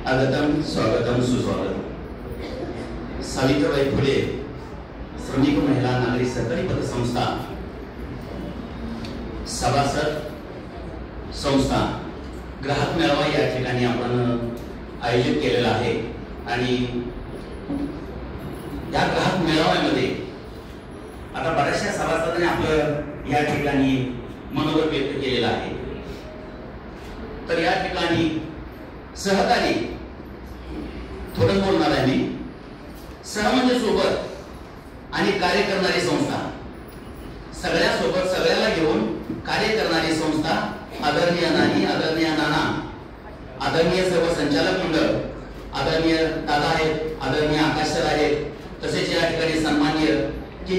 आगतम स्वागतम सुस्वागतम। सावित्रीबाई फुले श्रमिक महिला नागरी सहकारी पतसंस्था सभासद संस्था ग्राहक मेळावा या ठिकाणी आपण आयोजित केलेला आहे आणि या ग्राहक मेळाव्यामध्ये आता बऱ्याचशा सभासदांनी आपलं या ठिकाणी मनोगत व्यक्त केलेलं आहे। तर या ठिकाणी सहकारी थोडं बोलणार आहे मी। सह म्हणजे सोबत आणि कार्य करणारी संस्था, सगळ्या सोबत सगळ्याला घेऊन कार्य करणारी संस्था। आदरणीय नानी, आदरणीय नाना, आदरणीय सर्व संचालक मंडळ, आदरणीय दादा आहेत, आदरणीय आकाश सर आहेत, तसेच या ठिकाणी सन्माननीय की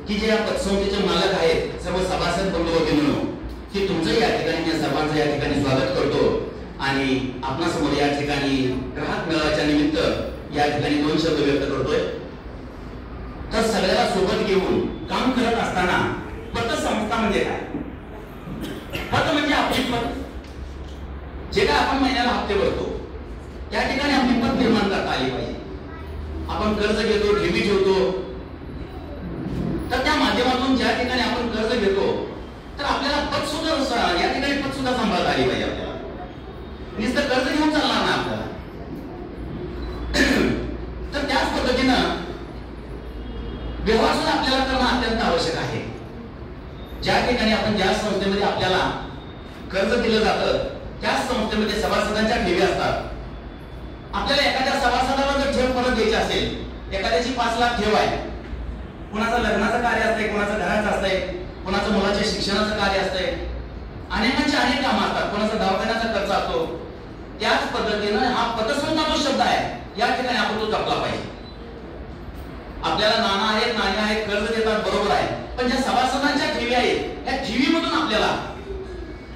जे या पतसंस्थेचे मालक आहेत, सर्व सभासद बंधू भगिनींनो, की तुमचं या ठिकाणी मी सर्वांचं या ठिकाणी स्वागत करतो आणि आपणासमोर या ठिकाणी ग्राहक मेळाव्याच्या निमित्त या ठिकाणी 2 शब्द व्यक्त करतोय। तर सगळ्याला सोबत घेऊन काम करत असताना पतसंस्था म्हणजे काय? पत म्हणजे आपली पत, जे काय आपण महिन्याला हप्ते भरतो त्या ठिकाणी आपली पत निर्माण करता आली पाहिजे। आपण कर्ज घेतो, ठेवी ठेवतो, तर त्या माध्यमातून ज्या ठिकाणी आपण कर्ज घेतो तर आपल्याला पत सुद्धा या ठिकाणी पत सुद्धा सांभाळता आली पाहिजे। आपल्याला नुसतं कर्ज घेऊन चालणार ना आपल्याला। तर त्याच पद्धतीनं व्यवहार सुद्धा आपल्याला करणं अत्यंत आवश्यक आहे। ज्या ठिकाणी आपण ज्या संस्थेमध्ये आपल्याला कर्ज दिलं जातं त्या संस्थेमध्ये सभासदांच्या ठेवी असतात। आपल्याला एखाद्या सभासदाला जर ठेव परत द्यायची असेल, एखाद्याची 5 लाख ठेव आहे, कुणाचं लग्नाचं कार्य असतंय, कुणाचं घराचं असतंय, कुणाचं मुलाच्या शिक्षणाचं कार्य असतंय, अनेकांचे अनेक कामं असतात, कुणाचा दवाखान्याचा खर्च असतो। त्याच पद्धतीनं हा पतसंस्था जो शब्द आहे या ठिकाणी आपण तो जपला पाहिजे। आपल्याला नाना आहेत, नाणी आहेत, कर्ज देतात, बरोबर आहे, पण ज्या सभासदांच्या ठेवी आहेत या ठेवीमधून आपल्याला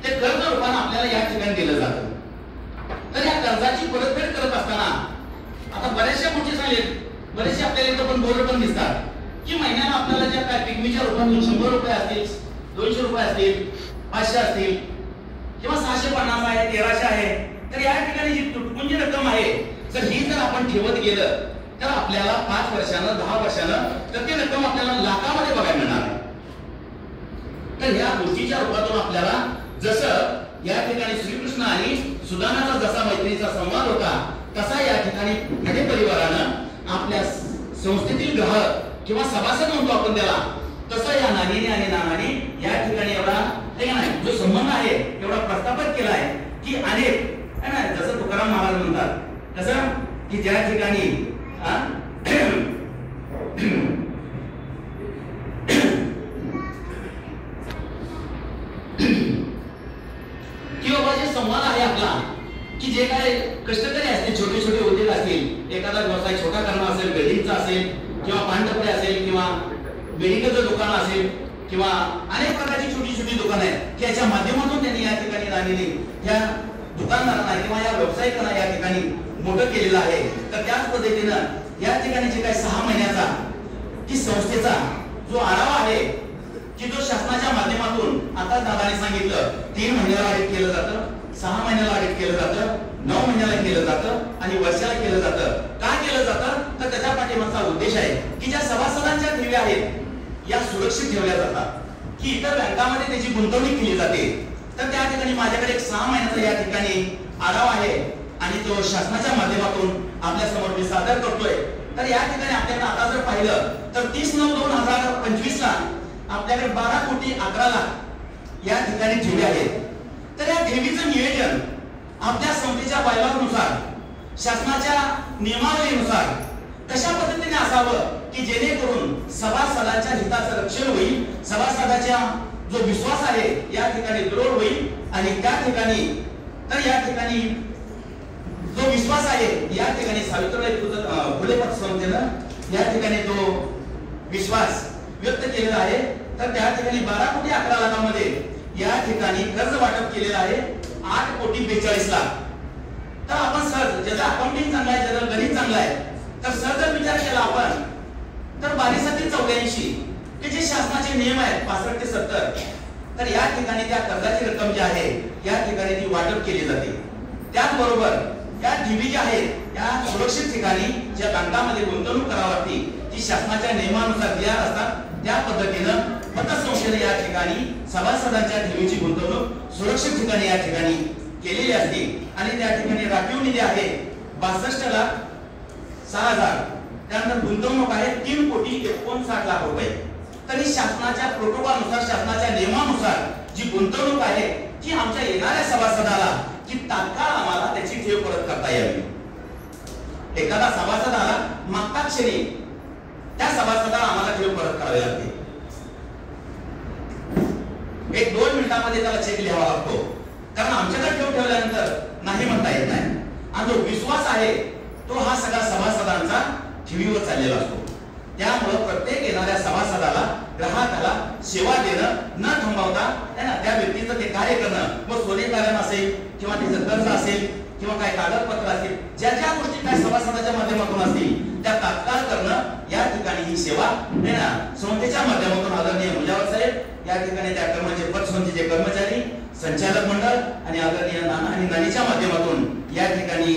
ते कर्ज रूपाने आपल्याला या ठिकाणी दिलं जातं। तर या कर्जाची परतफेड करत असताना आता बरेचशा गोष्टी सांगितल्या, बरेचसे आपल्याला इथं पण बोर्ड पण दिसतात की महिन्याला आपल्याला ज्या काय पिकमीच्या रूपातून 100 रुपये असतील, 200 रुपये असतील, 500 असतील किंवा 650 आहे, 1300 आहे, तर या ठिकाणी जी तुटपुंजी रक्कम आहे तर ही जर आपण ठेवत गेलं तर आपल्याला 5 वर्षानं 10 वर्षानं तर ती रक्कम आपल्याला लाखामध्ये बघायला मिळणार आहे। तर या गोष्टीच्या रूपातून आपल्याला जसं या ठिकाणी श्रीकृष्ण आणि सुदामाचा जसा मैत्रीचा संवाद होता तसा या ठिकाणी फडे परिवारानं आपल्या संस्थेतील ग्राहक किंवा सभासद म्हणतो आपण त्याला, तसं या नानीने आणि नानाने या ठिकाणी एवढा जो संबंध आहे एवढा प्रस्थापित केला आहे की अनेक है ना, जसं तुकाराम महाराज म्हणतात कसं की ज्या ठिकाणी की बाबा जे संवाद आहे आपला की जे काय कष्टकरी असतील, छोटे छोटे उद्योग असतील, एखादा व्यवसाय छोटा करणं असेल, बिल्डिंगचा असेल किंवा पानटपरे असेल किंवा मेडिकलचं दुकान असेल किंवा अनेक प्रकारची छोटी छोटी दुकानं आहेत की याच्या माध्यमातून त्यांनी या ठिकाणी राहिलेली या दुकानदारांना किंवा या व्यावसायिकांना या ठिकाणी मोठं केलेलं आहे। तर त्याच पद्धतीनं या ठिकाणी जे काही 6 महिन्याचा की संस्थेचा जो आढावा आहे की जो शासनाच्या माध्यमातून आता दादाने सांगितलं 3 महिन्याला ऑडिट केलं जातं, 6 महिन्याला ऑडिट केलं जातं, 9 महिन्याला केलं जातं आणि वर्षाला केलं जातं। का केलं जातं तर त्याच्या पाठीमागचा उद्देश आहे की ज्या सभासदांच्या ठेवी आहेत या सुरक्षित ठेवल्या जातात की इतर बँकांमध्ये त्याची गुंतवणूक केली जाते। तर त्या ठिकाणी माझ्याकडे एक 6 महिन्याचा या ठिकाणी आढावा आहे आणि तो शासनाच्या माध्यमातून आपल्या समोर मी सादर करतोय। तर या ठिकाणी आपल्याला आता जर पाहिलं तर 30/9/2025 ला आपल्याकडे 12 कोटी 11 लाख या ठिकाणी ठेवी आहेत। तर या ठेवीचं नियोजन आपल्या संस्थेच्या बायलॉनुसार, शासनाच्या नियमावलीनुसार कशा पद्धतीने असावं की जेणेकरून सभासदांच्या हिताचं रक्षण होईल, सभासदाच्या जो विश्वास आहे या ठिकाणी दृढ होईल आणि त्या ठिकाणी तर या ठिकाणी जो विश्वास आहे या ठिकाणी सावित्रीबाई फुले पतसंस्थेनं या ठिकाणी तो विश्वास व्यक्त केलेला आहे। तर त्या ठिकाणी 12 कोटी 11 लाखामध्ये या ठिकाणी कर्ज वाटप केलेलं आहे 8 कोटी 42 लाख। तर आपण सर ज्याचं अकाउंटिंग चांगलं आहे, ज्याचं गणित चांगलं आहे, तर सर जर विचार केला आपण तर 22 ते 84 की जे शासनाचे नियम आहेत 65 ते 70 तर या ठिकाणी त्या कर्जाची रक्कम जी आहे या ठिकाणी ती वाटप केली जाते। त्याचबरोबर या ठेवी ज्या आहेत या सुरक्षित ठिकाणी ज्या बँकामध्ये गुंतवणूक करावी लागते जी शासनाच्या नियमानुसार दिल्या असतात त्या पद्धतीनं पतसंस्थेने या ठिकाणी सभासदांच्या ठेवीची गुंतवणूक सुरक्षित ठिकाणी या ठिकाणी केलेली असते आणि त्या ठिकाणी राखीव निधी आहे 62,06,000. त्यानंतर गुंतवणूक आहे 3,59,00,000 रुपये. तरी शासनाच्या प्रोटोकॉलनुसार शासनाच्या नियमानुसार जी गुंतवणूक आहे ती आमच्या येणाऱ्या सभासदाला की तात्काळ आम्हाला त्याची ठेव परत करता यावी. एखादा सभासद आला मागच्या क्षणी त्या सभासदाला आम्हाला ठेव परत करावी लागते. 1-2 मिनिटांमध्ये त्याला चेक लिहावा लागतो कारण आमच्याकडे ठेव ठेवल्यानंतर नाही म्हणता येत नाही आणि जो विश्वास आहे तो हा सगळा सभासदांचा ठेवीवर चाललेला असतो. त्यामुळे प्रत्येक येणाऱ्या सभासदाला ग्राहकाला सेवा देणं न थांबवता त्या व्यक्तीचं ते कार्य करणं मग सोने तारण असेल किंवा त्याचं कर्ज असेल किंवा काय कागदपत्र असेल ज्या ज्या गोष्टी काय सभासदाच्या माध्यमातून असतील त्या तात्काळ करणं या ठिकाणी ही सेवा आहे ना संस्थेच्या माध्यमातून आदरणीय मुजावर साहेब या ठिकाणी त्या कर्माचे पतसंस्थेचे कर्मचारी संचालक मंडळ आणि आदरणीय नाना आणि नानीच्या माध्यमातून या ठिकाणी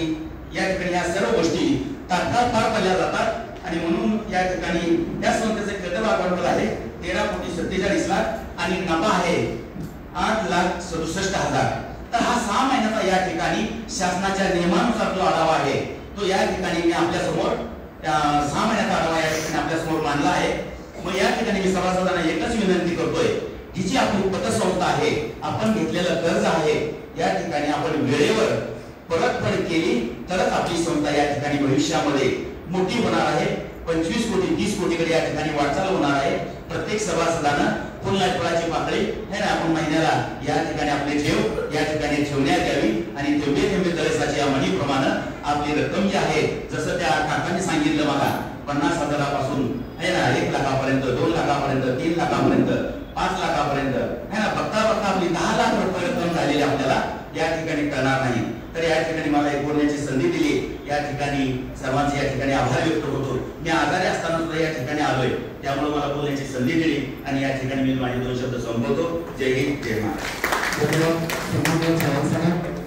या सर्व गोष्टी तात्काळ पार पाडल्या जातात आणि म्हणून या ठिकाणी या संस्थेचे खेळतं भागभांडवल आहे 13,47,00,000 आणि नफा आहे 8,67,000. तर हा 6 महिन्याचा या ठिकाणी शासनाच्या नियमानुसार जो आढावा आहे तो या ठिकाणी मी आपल्या समोर 6 महिन्याचा आढावा या ठिकाणी आपल्या समोर मांडला आहे. मग या ठिकाणी मी सभासदांना एकच विनंती करतोय की जी आपली पतसंस्था आहे आपण घेतलेलं कर्ज आहे या ठिकाणी आपण वेळेवर परतफेड केली तरच आपली संस्था या ठिकाणी भविष्यामध्ये मोठी होणार आहे. 25 कोटी 30 कोटीकडे या ठिकाणी वाटचाल होणार आहे. प्रत्येक सभासदानं पुन्हा फळाची पाकळी है ना आपण महिन्याला या ठिकाणी आपले ठेव या ठिकाणी ठेवण्यात यावी आणि तेवढे तेवढे तळेसाची या म्हणीप्रमाणे आपली रक्कम जी आहे जसं त्या काकांनी सांगितलं बघा 50,000 है ना 1 लाखापर्यंत 2 लाखापर्यंत 3 लाखापर्यंत 5 लाखापर्यंत है ना बघता आपली 10 लाख रुपये रक्कम झालेली आपल्याला या ठिकाणी करणार नाही. तर या ठिकाणी मला एक बोलण्याची संधी दिली या ठिकाणी सर्वांचे या ठिकाणी आभार व्यक्त होतो. मी आजारी असताना सुद्धा या ठिकाणी आलोय त्यामुळे मला बोलण्याची संधी दिली आणि या ठिकाणी मी माझे 2 शब्द संपवतो. जय हिंद जय महाराष्ट्र.